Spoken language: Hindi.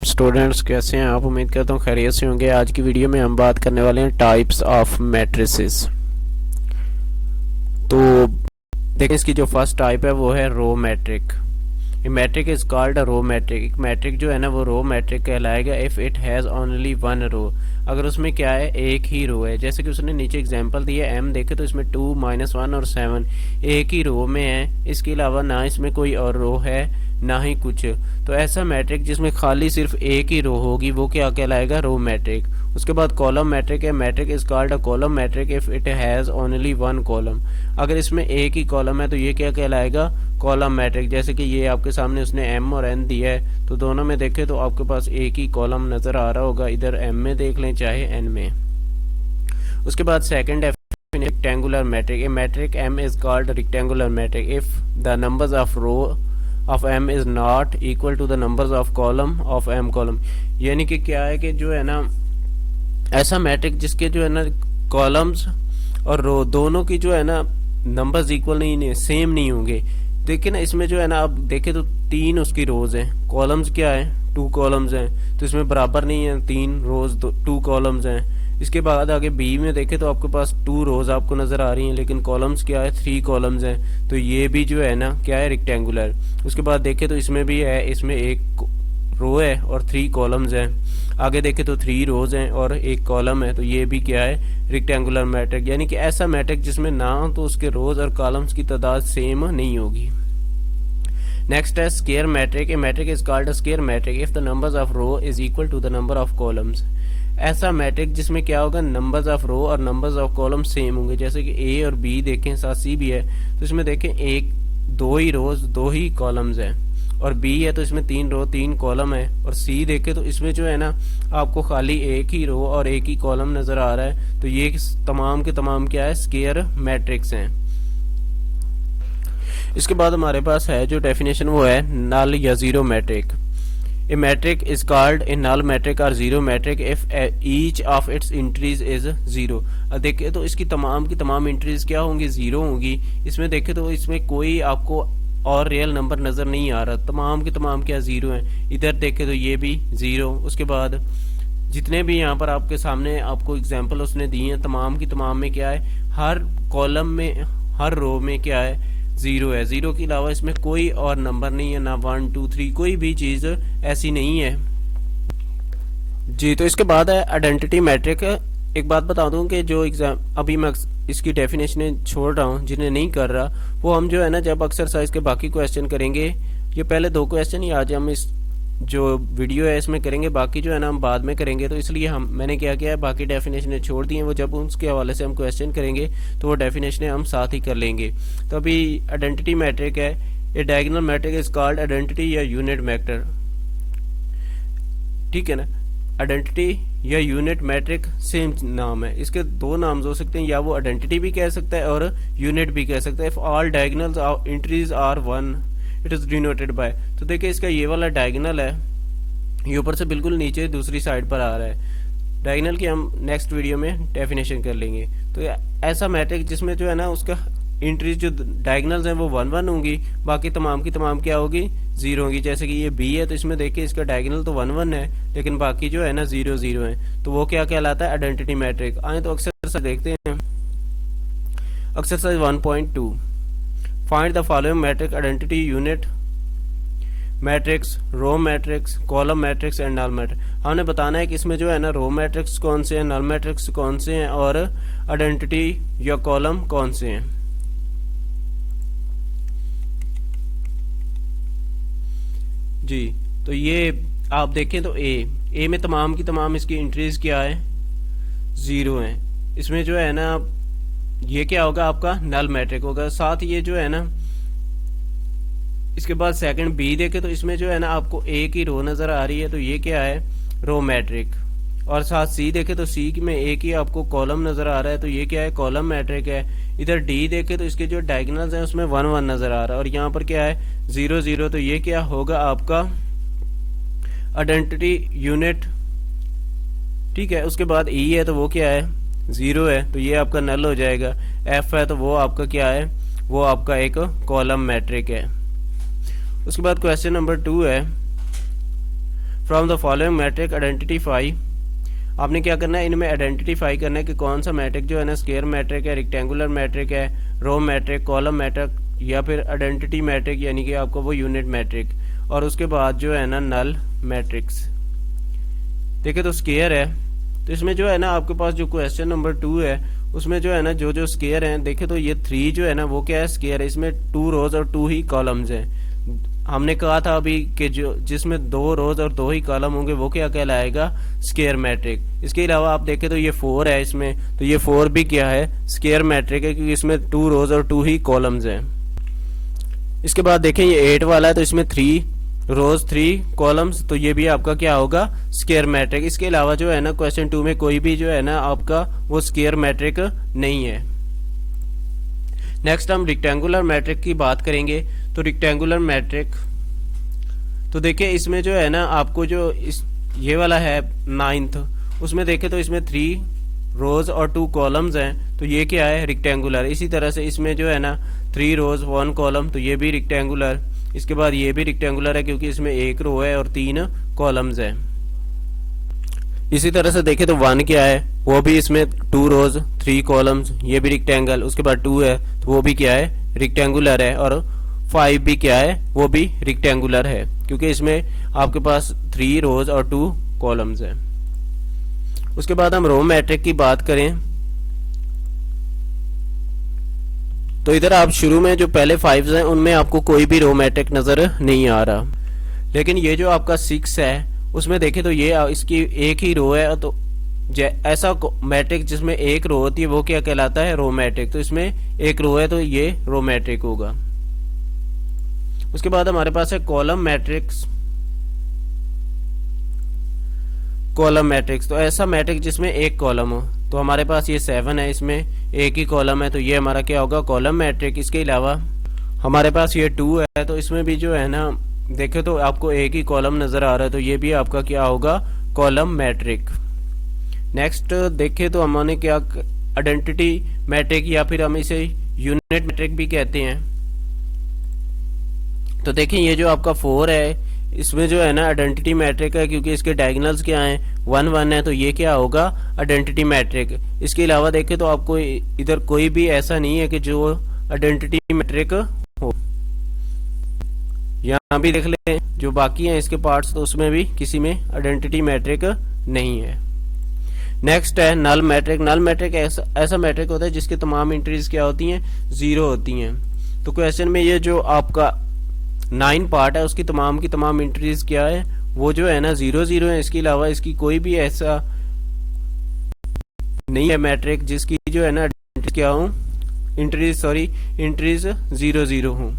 स्टूडेंट्स कैसे हैं आप। उम्मीद करता हूँ खैरियत से होंगे। आज की वीडियो में हम बात करने वाले हैं टाइप्स ऑफ मैट्रिसेस। तो देखिए इसकी जो फर्स्ट टाइप है वो है row matrix. A matrix is called a row matrix. एक मैट्रिक जो है ना वो रो मैट्रिक कहलाएगा if it has only one row. अगर उसमें क्या है, एक ही रो है। जैसे कि उसने नीचे एग्जांपल दिया एम देखे तो इसमें 2 -1 और 7 एक ही रो में है। इसके अलावा ना इसमें कोई और रो है ना ही कुछ। तो ऐसा मैट्रिक जिसमें खाली सिर्फ एक ही रो होगी वो क्या कहलाएगा, रो मैट्रिक। उसके बाद कॉलम मैट्रिक है। Matrix is called a column matrix if it has only one column. अगर इसमें एक ही कॉलम है तो ये क्या कहलाएगा, कॉलम मैट्रिक। जैसे कि ये आपके सामने उसने एम और एन दिया है तो दोनों में देखें तो आपके पास एक ही कॉलम नजर आ रहा होगा, इधर एम में देख लें चाहे एन में। उसके बाद second definition rectangular matrix. A matrix M is called rectangular matrix if the numbers of row of M is not equal to the numbers of column of M column. यानी कि क्या है कि जो है ना ऐसा मैट्रिक जिसके जो है ना कॉलम्स और रो दोनों की जो है ना नंबर्स इक्वल नहीं सेम नहीं होंगे। देखिए ना इसमें जो है ना आप देखें तो 3 उसकी रोज हैं, कॉलम्स क्या है 2 कॉलम्स हैं, तो इसमें बराबर नहीं है 3 रोज 2 कॉलम्स हैं। इसके बाद आगे बी में देखें तो आपके पास 2 रोज आपको नजर आ रही हैं लेकिन कॉलम्स क्या है 3 कॉलम्स हैं, तो ये भी जो है ना क्या है रेक्टेंगुलर। उसके बाद देखें तो इसमें भी है, इसमें एक रो है और 3 कॉलम्स हैं। आगे देखें तो 3 रोज हैं और एक कॉलम है, तो ये भी क्या है रेक्टेंगुलर मैट्रिक। यानी कि ऐसा मैट्रिक जिसमें ना तो उसके रोज और कॉलम्स की तादाद सेम नहीं होगी। नेक्स्ट है square matrix. A matrix is called a square matrix if the numbers of row is equal to the number of columns. ऐसा मैट्रिक जिसमें क्या होगा, नंबर्स ऑफ रो और नंबर्स ऑफ कॉलम सेम होंगे। जैसे कि ए और बी देखें, साथ सी भी है तो इसमें देखें एक 2 ही रोज 2 ही कॉलम्स हैं, और बी है तो इसमें 3 रो 3 कॉलम है, और सी देखे तो इसमें जो है ना आपको खाली एक ही रो और एक ही कॉलम नजर आ रहा है। तो ये तमाम के तमाम क्या है, स्क्वायर मैट्रिक्स हैं। इसके बाद हमारे पास है जो डेफिनेशन वो है नल या zero matrix. A matrix is called a null matrix और zero matrix if each of its entries is zero. देखिए तो इसकी तमाम की तमाम एंट्रीज क्या होंगी, जीरो होंगी। इसमें देखे तो इसमें कोई आपको और रियल नंबर नजर नहीं आ रहा, तमाम के तमाम क्या जीरो हैं। इधर देखे तो ये भी जीरो। उसके बाद जितने भी यहाँ पर आपके सामने आपको एग्जांपल उसने दिए हैं तमाम की तमाम में क्या है, हर कॉलम में हर रो में क्या है, जीरो है। जीरो के अलावा इसमें कोई और नंबर नहीं है, ना 1 2 3 कोई भी चीज ऐसी नहीं है जी। तो इसके बाद है आइडेंटिटी मैट्रिक। एक बात बता दूं कि जो एग्जाम अभी मैं इसकी डेफिनेशन छोड़ रहा हूं, जिन्हें नहीं कर रहा वो हम जो है ना जब एक्सरसाइज के बाकी क्वेश्चन करेंगे, ये पहले 2 क्वेश्चन ही आज हम इस जो वीडियो है इसमें करेंगे, बाकी जो है ना हम बाद में करेंगे। तो इसलिए मैंने क्या किया है, बाकी डेफिनेशनें छोड़ दी हैं, वो जब उसके हवाले से हम क्वेश्चन करेंगे तो वो डेफिनेशनें हम साथ ही कर लेंगे। तो अभी आइडेंटिटी मैट्रिक है। A diagonal matrix is called identity या यूनिट मैट्रिक, ठीक है ना। आइडेंटिटी या यूनिट मैट्रिक सेम नाम है, इसके 2 नाम हो सकते हैं, या वो आइडेंटिटी भी कह सकता है और यूनिट भी कह सकता है। If all diagonals entries are 1 it is denoted by. तो देखिए इसका ये वाला डायगोनल है, ये ऊपर से बिल्कुल नीचे दूसरी साइड पर आ रहा है। डायगोनल की हम नेक्स्ट वीडियो में डेफिनेशन कर लेंगे। तो ऐसा मैट्रिक जिसमें जो है ना उसका एंट्रीज जो डायगोनल्स हैं वो 1 1 होंगी, बाकी तमाम की तमाम क्या होगी, जीरो होगी। जैसे कि ये बी है तो इसमें देखिए इसका डायगोनल तो 1 1 है लेकिन बाकी जो है ना 0 0 है, तो वो क्या कहलाता है, आइडेंटिटी मैट्रिक। आए तो अक्सर देखते हैं exercise 1.2 find the following matrix identity unit matrix, row matrix, column matrix and null matrix. हमने बताना है कि इसमें जो है ना रो मैट्रिक्स कौन से हैं, नल मैट्रिक्स कौन से हैं और आइडेंटिटी या कॉलम कौन से हैं जी। तो ये आप देखें तो ए में तमाम की तमाम इसकी एंट्रीज क्या है, 0 है। इसमें जो है ना ये क्या होगा, आपका नल मैट्रिक होगा। साथ ये जो है ना इसके बाद सेकंड बी देखे तो इसमें जो है ना आपको एक ही रो नजर आ रही है, तो ये क्या है, रो मैट्रिक। और साथ सी देखे तो सी में एक ही आपको कॉलम नजर आ रहा है, तो ये क्या है, कॉलम मैट्रिक है। इधर डी देखे तो इसके जो डायगोनल्स हैं उसमें 1 1 नजर आ रहा है, और यहाँ पर क्या है 0 0, तो ये क्या होगा आपका आइडेंटिटी यूनिट, ठीक है। उसके बाद ई है तो वो क्या है, 0 है, तो ये आपका नल हो जाएगा। एफ है तो वो आपका क्या है, वो आपका एक कॉलम मैट्रिक है। उसके बाद क्वेश्चन नंबर 2 है from the following matrix identify, आपने क्या करना है, इनमें आइडेंटिफाई करना है कि कौन सा मैट्रिक जो है ना स्क्वायर मैट्रिक है, रेक्टेंगुलर मैट्रिक है, रो मैट्रिक, कॉलम मैट्रिक, या फिर आइडेंटिटी मैट्रिक यानी कि आपको वो यूनिट मैट्रिक, और उसके बाद जो है ना नल मैट्रिक्स। देखिए तो स्क्वायर है, तो इसमें जो है ना आपके पास जो क्वेश्चन नंबर 2 है उसमें जो है ना जो स्क्वायर हैं, देखे तो ये 3 जो है ना वो क्या है, स्क्वायर है, इसमें 2 रोज और 2 ही कॉलम्स हैं। हमने कहा था अभी कि जो जिसमें 2 रोज और 2 ही कॉलम होंगे वो क्या कहलाएगा, स्क्वायर मैट्रिक। इसके अलावा आप देखें तो ये 4 है इसमें, तो ये 4 भी क्या है, स्क्वायर मैट्रिक है, क्योंकि इसमें 2 रोज और 2 ही कॉलम्स हैं। इसके बाद देखें ये 8 वाला है, तो इसमें 3 रोज 3 कॉलम्स, तो ये भी आपका क्या होगा, स्क्वायर मैट्रिक। इसके अलावा जो है ना क्वेश्चन 2 में कोई भी जो है ना आपका वो स्क्वायर मैट्रिक नहीं है। नेक्स्ट हम रेक्टेंगुलर मैट्रिक की बात करेंगे। तो रेक्टेंगुलर मैट्रिक, तो देखिए इसमें जो है ना आपको जो इस ये वाला है 9th, उसमें देखें तो इसमें 3 रोज और 2 कॉलम्स हैं, तो ये क्या है, रेक्टेंगुलर। इसी तरह से इसमें जो है ना 3 रोज 1 कॉलम, तो ये भी रेक्टेंगुलर। इसके बाद ये भी रेक्टेंगुलर है क्योंकि इसमें 1 रो है और 3 कॉलम्स हैं। इसी तरह से देखें तो 1 क्या है, वो भी इसमें 2 रोज 3 कॉलम्स, ये भी रेक्टेंगल। उसके बाद 2 है तो वो भी क्या है, रेक्टेंगुलर है। और 5 भी क्या है, वो भी रेक्टेंगुलर है क्योंकि इसमें आपके पास 3 रोज और 2 कॉलम्स हैं। उसके बाद हम रो मैट्रिक की बात करें तो इधर आप शुरू में जो पहले 5 हैं उनमें आपको कोई भी रो मैट्रिक नजर नहीं आ रहा, लेकिन ये जो आपका 6 है उसमें देखें तो ये इसकी एक ही रो है, तो ऐसा मैट्रिक जिसमें एक रो होती है वो क्या कहलाता है, रो मैट्रिक। तो इसमें एक रो है तो ये रो मैट्रिक होगा। उसके बाद हमारे पास है कॉलम मैट्रिक्स। कॉलम मैट्रिक्स, तो ऐसा मैट्रिक जिसमें एक कॉलम हो, तो हमारे पास ये 7 है, इसमें एक ही कॉलम है, तो ये हमारा क्या होगा, कॉलम मैट्रिक। इसके अलावा हमारे पास ये 2 है, तो इसमें भी जो है ना देखे तो आपको एक ही कॉलम नजर आ रहा है, तो ये भी आपका क्या होगा, कॉलम मैट्रिक। नेक्स्ट देखे तो हमने क्या, आइडेंटिटी मैट्रिक या फिर हम इसे यूनिट मैट्रिक भी कहते हैं। तो देखें ये जो आपका 4 है इसमें जो है ना आइडेंटिटी मैट्रिक है क्योंकि इसके डायगोनल्स क्या हैं, 1 1 है, तो ये क्या होगा, आइडेंटिटी मैट्रिक। इसके अलावा देखें तो आपको इधर कोई भी ऐसा नहीं है कि जो आइडेंटिटी मैट्रिक हो। यहाँ भी देख लें जो बाकी हैं इसके पार्ट्स, तो उसमें भी किसी में आइडेंटिटी मैट्रिक नहीं है। नेक्स्ट है नल मैट्रिक। नल मैट्रिक ऐसा मैट्रिक होता है जिसकी तमाम एंट्रीज क्या होती हैं, 0 होती हैं। तो क्वेश्चन में ये जो आपका 9 पार्ट है उसकी तमाम की तमाम एंट्रीज क्या है, वो जो है ना 0 0 है। इसके अलावा इसकी कोई भी ऐसा नहीं है मैट्रिक जिसकी जो है ना क्या हो, एंट्रीज 0 0 हो।